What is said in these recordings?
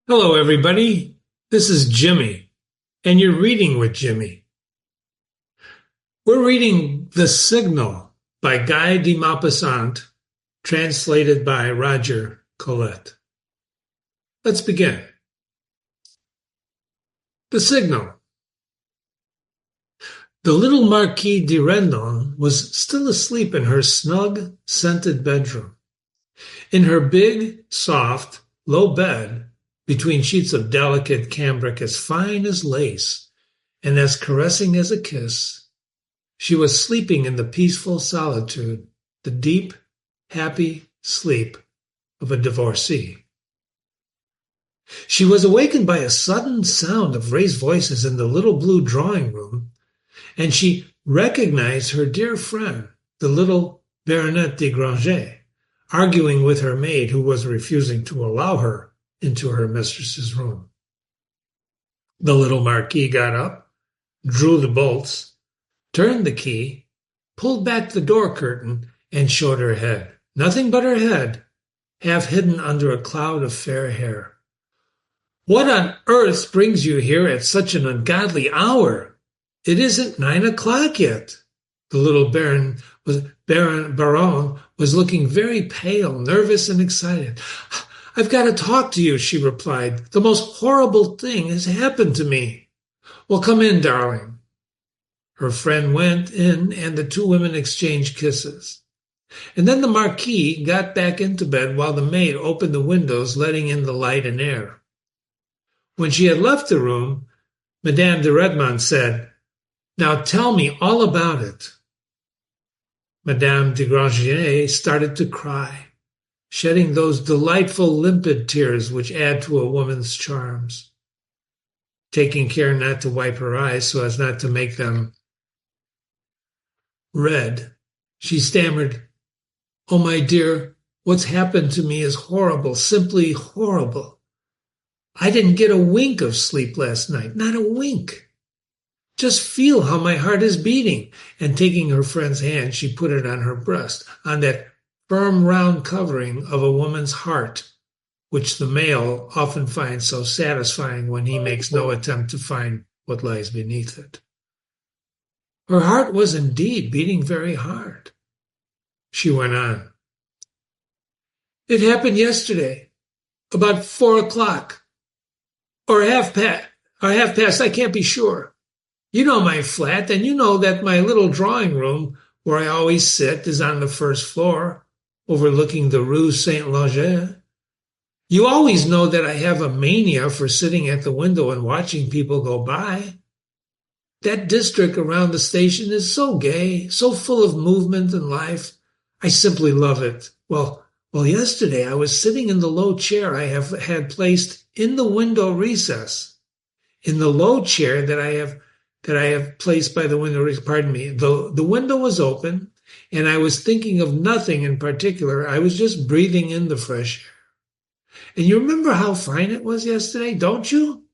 Hello, everybody. This is Jimmy, and you're reading with Jimmy. We're reading The Signal by Guy de Maupassant, translated by Roger Collette. Let's begin. The Signal. The little Marquise de Rendon was still asleep in her snug, scented bedroom. In her big, soft, low bed, between sheets of delicate cambric as fine as lace and as caressing as a kiss, she was sleeping in the peaceful solitude, the deep, happy sleep of a divorcee. She was awakened by a sudden sound of raised voices in the little blue drawing room, and she recognized her dear friend, the little Baronette de Granger, arguing with her maid who was refusing to allow her into her mistress's room. The little Marquise got up, drew the bolts, turned the key, pulled back the door curtain, and showed her head. Nothing but her head, half hidden under a cloud of fair hair. "What on earth brings you here at such an ungodly hour? It isn't 9 o'clock yet." The little baron was looking very pale, nervous, and excited. "I've got to talk to you," she replied. "The most horrible thing has happened to me." "Well, come in, darling." Her friend went in, and the two women exchanged kisses. And then the Marquis got back into bed while the maid opened the windows, letting in the light and air. When she had left the room, Madame de Redmond said, "Now tell me all about it." Madame de Granger started to cry, shedding those delightful limpid tears which add to a woman's charms. Taking care not to wipe her eyes so as not to make them red, she stammered, "Oh, my dear, what's happened to me is horrible, simply horrible. I didn't get a wink of sleep last night, not a wink. Just feel how my heart is beating." And taking her friend's hand, she put it on her breast, on that firm round covering of a woman's heart, which the male often finds so satisfying when he makes no attempt to find what lies beneath it. Her heart was indeed beating very hard. She went on. "It happened yesterday, about 4 o'clock, or half past, I can't be sure. You know my flat, and you know that my little drawing room, where I always sit, is on the first floor, overlooking the Rue Saint-Lager. You always know that I have a mania for sitting at the window and watching people go by. That district around the station is so gay, so full of movement and life. I simply love it. Well, yesterday I was sitting in the low chair I have had placed in the window recess. In the low chair that I have placed by the window, pardon me, the window was open, and I was thinking of nothing in particular. I was just breathing in the fresh air. And you remember how fine it was yesterday, don't you?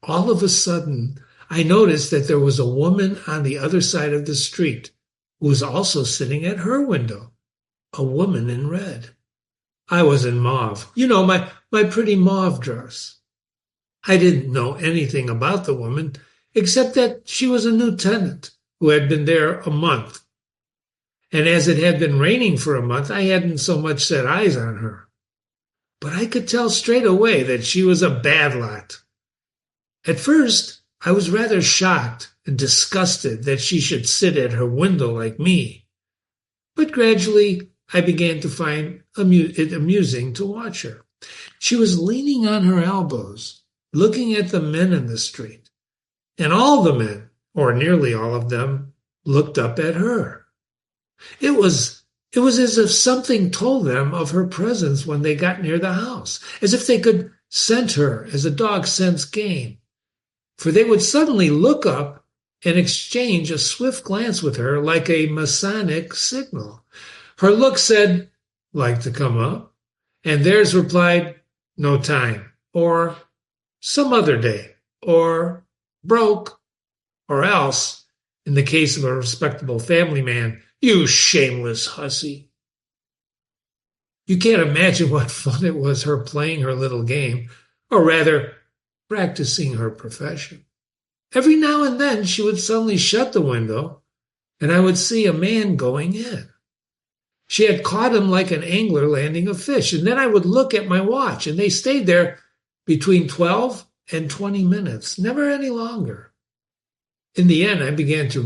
All of a sudden, I noticed that there was a woman on the other side of the street who was also sitting at her window, a woman in red. I was in mauve, you know, my pretty mauve dress. I didn't know anything about the woman, except that she was a new tenant who had been there a month. And as it had been raining for a month, I hadn't so much set eyes on her. But I could tell straight away that she was a bad lot. At first, I was rather shocked and disgusted that she should sit at her window like me. But gradually, I began to find it amusing to watch her. She was leaning on her elbows, looking at the men in the street. And all the men, or nearly all of them, looked up at her. It was as if something told them of her presence when they got near the house, as if they could scent her as a dog scents game. For they would suddenly look up and exchange a swift glance with her like a Masonic signal. Her look said, "Like to come up?" And theirs replied, "No time," or "Some other day," or "Broke," or else, in the case of a respectable family man, "You shameless hussy." You can't imagine what fun it was her playing her little game, or rather, practicing her profession. Every now and then she would suddenly shut the window, and I would see a man going in. She had caught him like an angler landing a fish, and then I would look at my watch, and they stayed there between 12 and 20 minutes, never any longer. In the end, I began to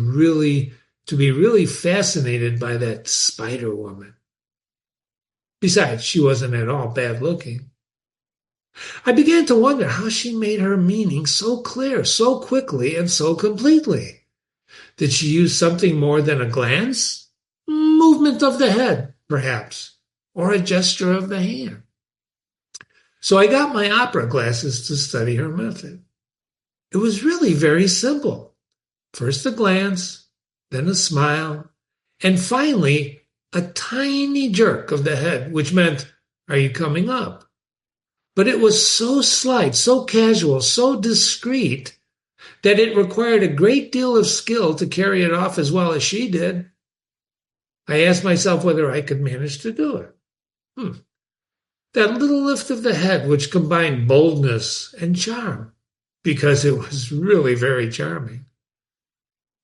be really fascinated by that spider woman. Besides, she wasn't at all bad looking. I began to wonder how she made her meaning so clear, so quickly, and so completely. Did she use something more than a glance? Movement of the head, perhaps, or a gesture of the hand. So I got my opera glasses to study her method. It was really very simple. First a glance, then a smile, and finally a tiny jerk of the head, which meant, "Are you coming up?" But it was so slight, so casual, so discreet, that it required a great deal of skill to carry it off as well as she did. I asked myself whether I could manage to do it. That little lift of the head, which combined boldness and charm, because it was really very charming.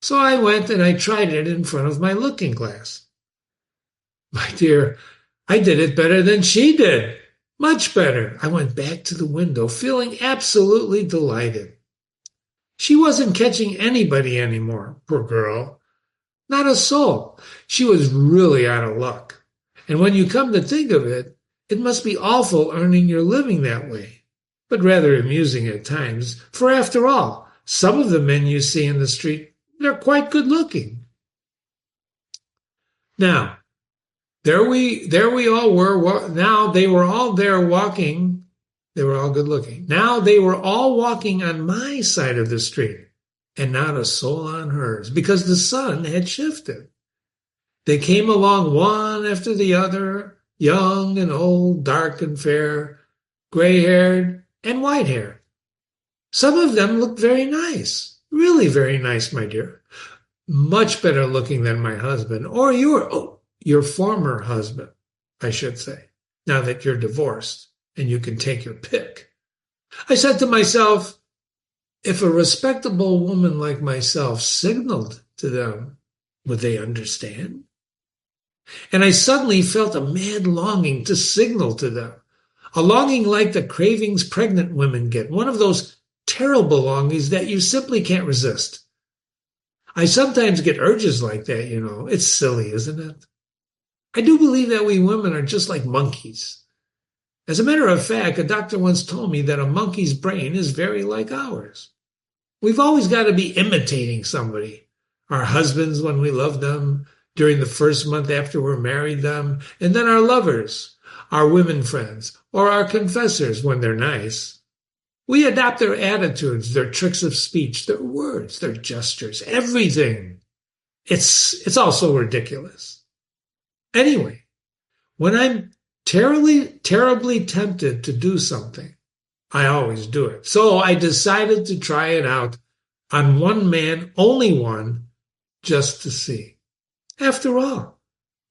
So I went and I tried it in front of my looking glass. My dear, I did it better than she did. Much better. I went back to the window, feeling absolutely delighted. She wasn't catching anybody anymore, poor girl. Not a soul. She was really out of luck. And when you come to think of it, it must be awful earning your living that way, but rather amusing at times. For after all, some of the men you see in the street, they're quite good looking. Now, there we all were. Now they were all there walking. They were all good looking. Now they were all walking on my side of the street, and not a soul on hers, because the sun had shifted. They came along one after the other, young and old, dark and fair, gray-haired and white-haired. Some of them looked very nice, really very nice, my dear. Much better looking than my husband, or your former husband, I should say, now that you're divorced and you can take your pick. I said to myself, if a respectable woman like myself signaled to them, would they understand? And I suddenly felt a mad longing to signal to them, a longing like the cravings pregnant women get, one of those terrible longings that you simply can't resist. I sometimes get urges like that, you know. It's silly, isn't it? I do believe that we women are just like monkeys. As a matter of fact, a doctor once told me that a monkey's brain is very like ours. We've always got to be imitating somebody. Our husbands when we love them, during the first month after we're married them, and then our lovers, our women friends, or our confessors when they're nice. We adopt their attitudes, their tricks of speech, their words, their gestures, everything. It's all so ridiculous. Anyway, when I'm terribly tempted to do something, I always do it. So I decided to try it out on one man, only one, just to see. After all,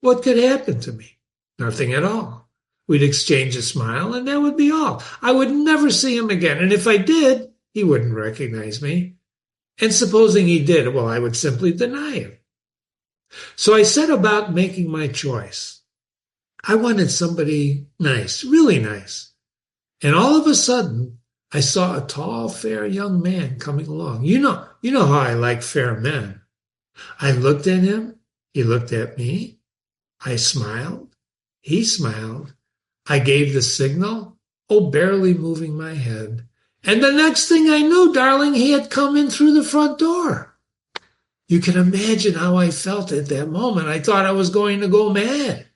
what could happen to me? Nothing at all. We'd exchange a smile, and that would be all. I would never see him again, and if I did, he wouldn't recognize me. And supposing he did, well, I would simply deny him. So I set about making my choice. I wanted somebody nice, really nice. And all of a sudden, I saw a tall, fair young man coming along. You know how I like fair men. I looked at him. He looked at me. I smiled. He smiled. I gave the signal, barely moving my head. And the next thing I knew, darling, he had come in through the front door. You can imagine how I felt at that moment. I thought I was going to go mad.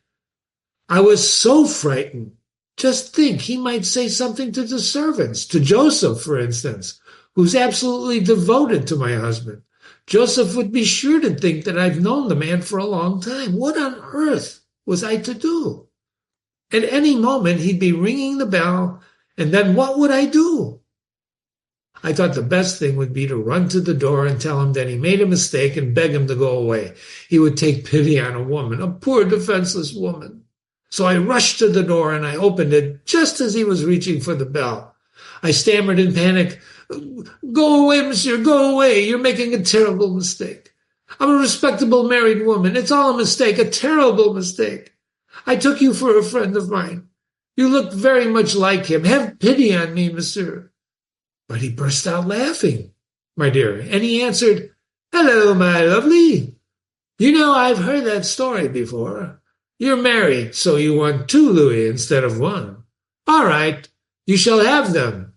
I was so frightened. Just think, he might say something to the servants, to Joseph, for instance, who's absolutely devoted to my husband. Joseph would be sure to think that I've known the man for a long time. What on earth was I to do? At any moment, he'd be ringing the bell, and then what would I do? I thought the best thing would be to run to the door and tell him that he made a mistake and beg him to go away. He would take pity on a woman, a poor defenseless woman. So I rushed to the door and I opened it just as he was reaching for the bell. I stammered in panic. Go away, monsieur, go away. You're making a terrible mistake. I'm a respectable married woman. It's all a mistake, a terrible mistake. I took you for a friend of mine. You look very much like him. Have pity on me, monsieur. But he burst out laughing, my dear, and he answered, Hello, my lovely. You know, I've heard that story before. You're married, so you want 2 louis instead of 1. All right, you shall have them.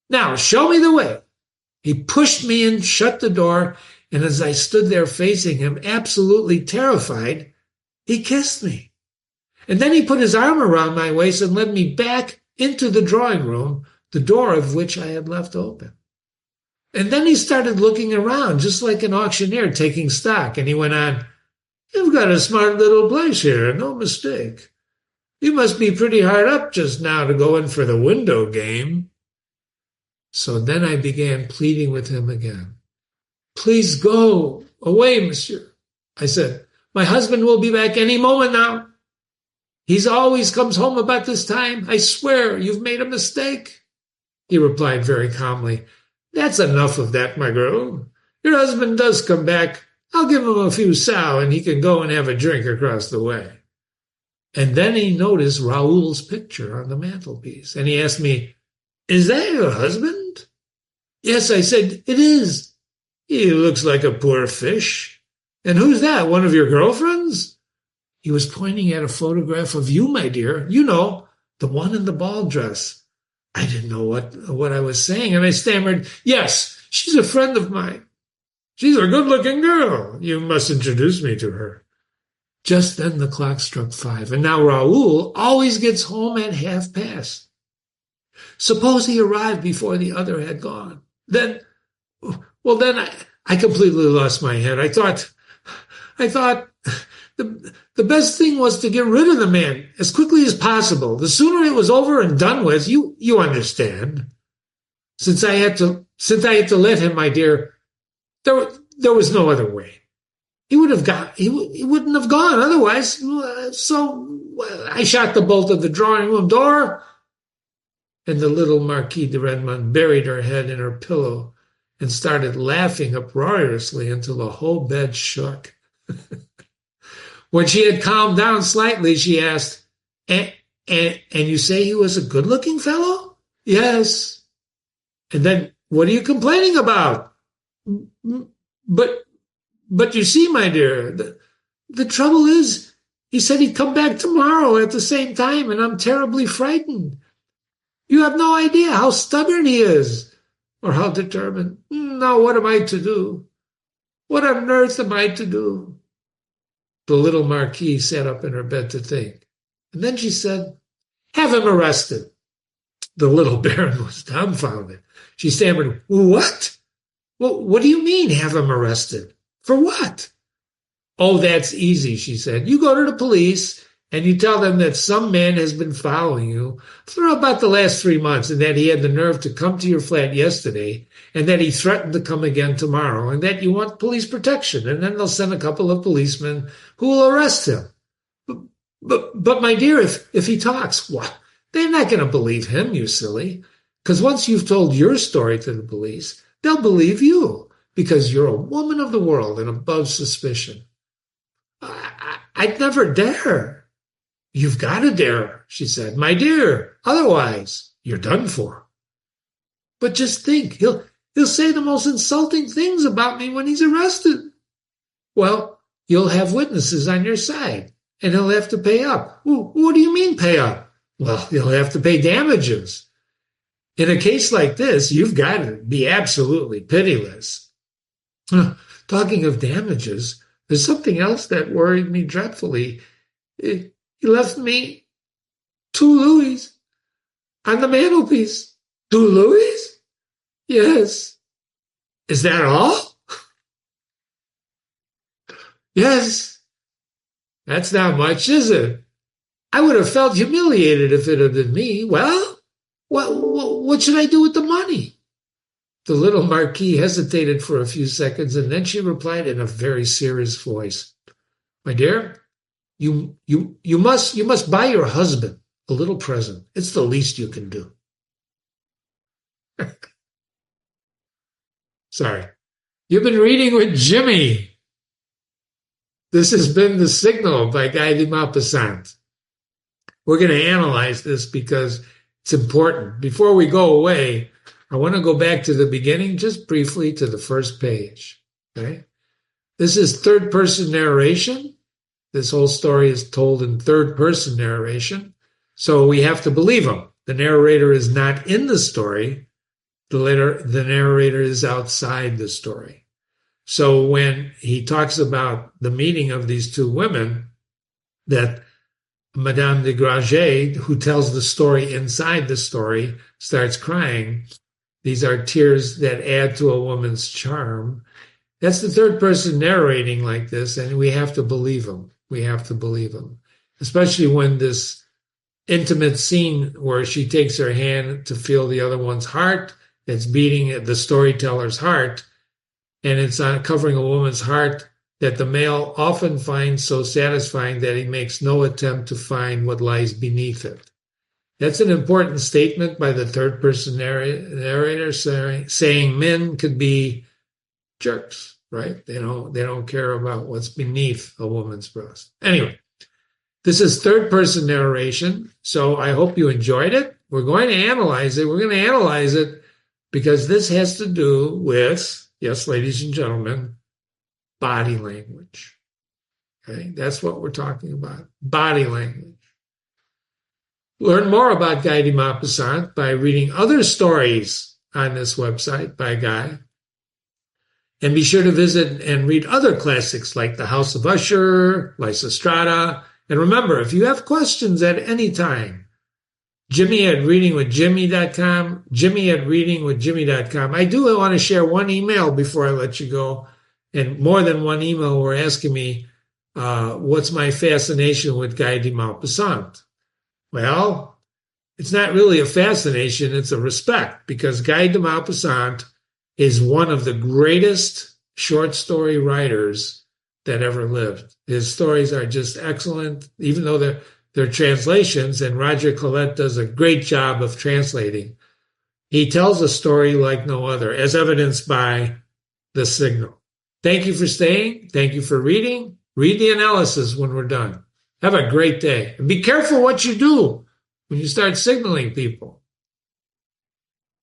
Now, show me the way. He pushed me and shut the door, and as I stood there facing him, absolutely terrified, he kissed me. And then he put his arm around my waist and led me back into the drawing room, the door of which I had left open. And then he started looking around, just like an auctioneer taking stock, and he went on, You've got a smart little place here, no mistake. You must be pretty hard up just now to go in for the window game. So then I began pleading with him again. Please go away, monsieur. I said, My husband will be back any moment now. He's always comes home about this time. I swear you've made a mistake. He replied very calmly, That's enough of that, my girl. Your husband does come back. I'll give him a few sous and he can go and have a drink across the way. And then he noticed Raoul's picture on the mantelpiece, and he asked me, Is that your husband? Yes, I said, It is. He looks like a poor fish. And who's that, one of your girlfriends? He was pointing at a photograph of you, my dear. You know, the one in the ball dress. I didn't know what I was saying, and I stammered, Yes, she's a friend of mine. She's a good-looking girl. You must introduce me to her. Just then the clock struck 5, and now Raoul always gets home at 5:30. Suppose he arrived before the other had gone. Then I completely lost my head. I thought the best thing was to get rid of the man as quickly as possible. The sooner it was over and done with, you understand. Since I had to let him, my dear, there was no other way. He wouldn't have gone otherwise. So I shot the bolt of the drawing room door, and the little Marquise de Redmond buried her head in her pillow and started laughing uproariously until the whole bed shook. When she had calmed down slightly, she asked, and you say he was a good-looking fellow? Yes. And then, what are you complaining about? But you see, my dear, the trouble is, he said he'd come back tomorrow at the same time, and I'm terribly frightened. You have no idea how stubborn he is, or how determined. Now, what am I to do? What on earth am I to do? The little Marquise sat up in her bed to think. And then she said, Have him arrested. The little Baron was dumbfounded. She stammered, What? Well, what do you mean, have him arrested? For what? Oh, that's easy, she said. You go to the police and you tell them that some man has been following you for about the last 3 months, and that he had the nerve to come to your flat yesterday, and that he threatened to come again tomorrow, and that you want police protection, and then they'll send a couple of policemen who will arrest him. But my dear, if he talks, what? They're not going to believe him, you silly, because once you've told your story to the police, they'll believe you, because you're a woman of the world and above suspicion. I'd never dare. You've got to dare, she said. My dear, otherwise you're done for. But just think, he'll say the most insulting things about me when he's arrested. Well, you'll have witnesses on your side, and he'll have to pay up. What do you mean pay up? Well, he'll have to pay damages. In a case like this, you've got to be absolutely pitiless. Talking of damages, there's something else that worried me dreadfully. He left me 2 louis on the mantelpiece. 2 louis? Yes. Is that all? Yes. That's not much, is it? I would have felt humiliated if it had been me. Well, what should I do with the money? The little Marquise hesitated for a few seconds, and then she replied in a very serious voice, My dear, you must buy your husband a little present. It's the least you can do. Sorry. You've been reading with Jimmy. This has been The Signal by Guy de Maupassant. We're going to analyze this because it's important. Before we go away, I want to go back to the beginning, just briefly to the first page. Okay? This is third-person narration. This whole story is told in third-person narration, so we have to believe him. The narrator is not in the story. The narrator is outside the story. So when he talks about the meeting of these two women, that Madame de Granger, who tells the story inside the story, starts crying, these are tears that add to a woman's charm. That's the third person narrating like this, and we have to believe him. We have to believe him, especially when this intimate scene where she takes her hand to feel the other one's heart, that's beating at the storyteller's heart, and it's uncovering a woman's heart that the male often finds so satisfying that he makes no attempt to find what lies beneath it. That's an important statement by the third-person narrator saying men could be jerks, right? They don't care about what's beneath a woman's breast. Anyway, this is third-person narration, so I hope you enjoyed it. We're going to analyze it. We're going to analyze it because this has to do with, yes, ladies and gentlemen, body language. Okay, that's what we're talking about, body language. Learn more about Guy de Maupassant by reading other stories on this website by Guy. And be sure to visit and read other classics like The House of Usher, Lysistrata. And remember, if you have questions at any time, Jimmy at readingwithjimmy.com, Jimmy at readingwithjimmy.com. I do want to share one email before I let you go. And more than one email were asking me, what's my fascination with Guy de Maupassant? Well, it's not really a fascination, it's a respect, because Guy de Maupassant is one of the greatest short story writers that ever lived. His stories are just excellent, even though they're translations, and Roger Collette does a great job of translating. He tells a story like no other, as evidenced by The Signal. Thank you for staying. Thank you for reading. Read the analysis when we're done. Have a great day. And be careful what you do when you start signaling people.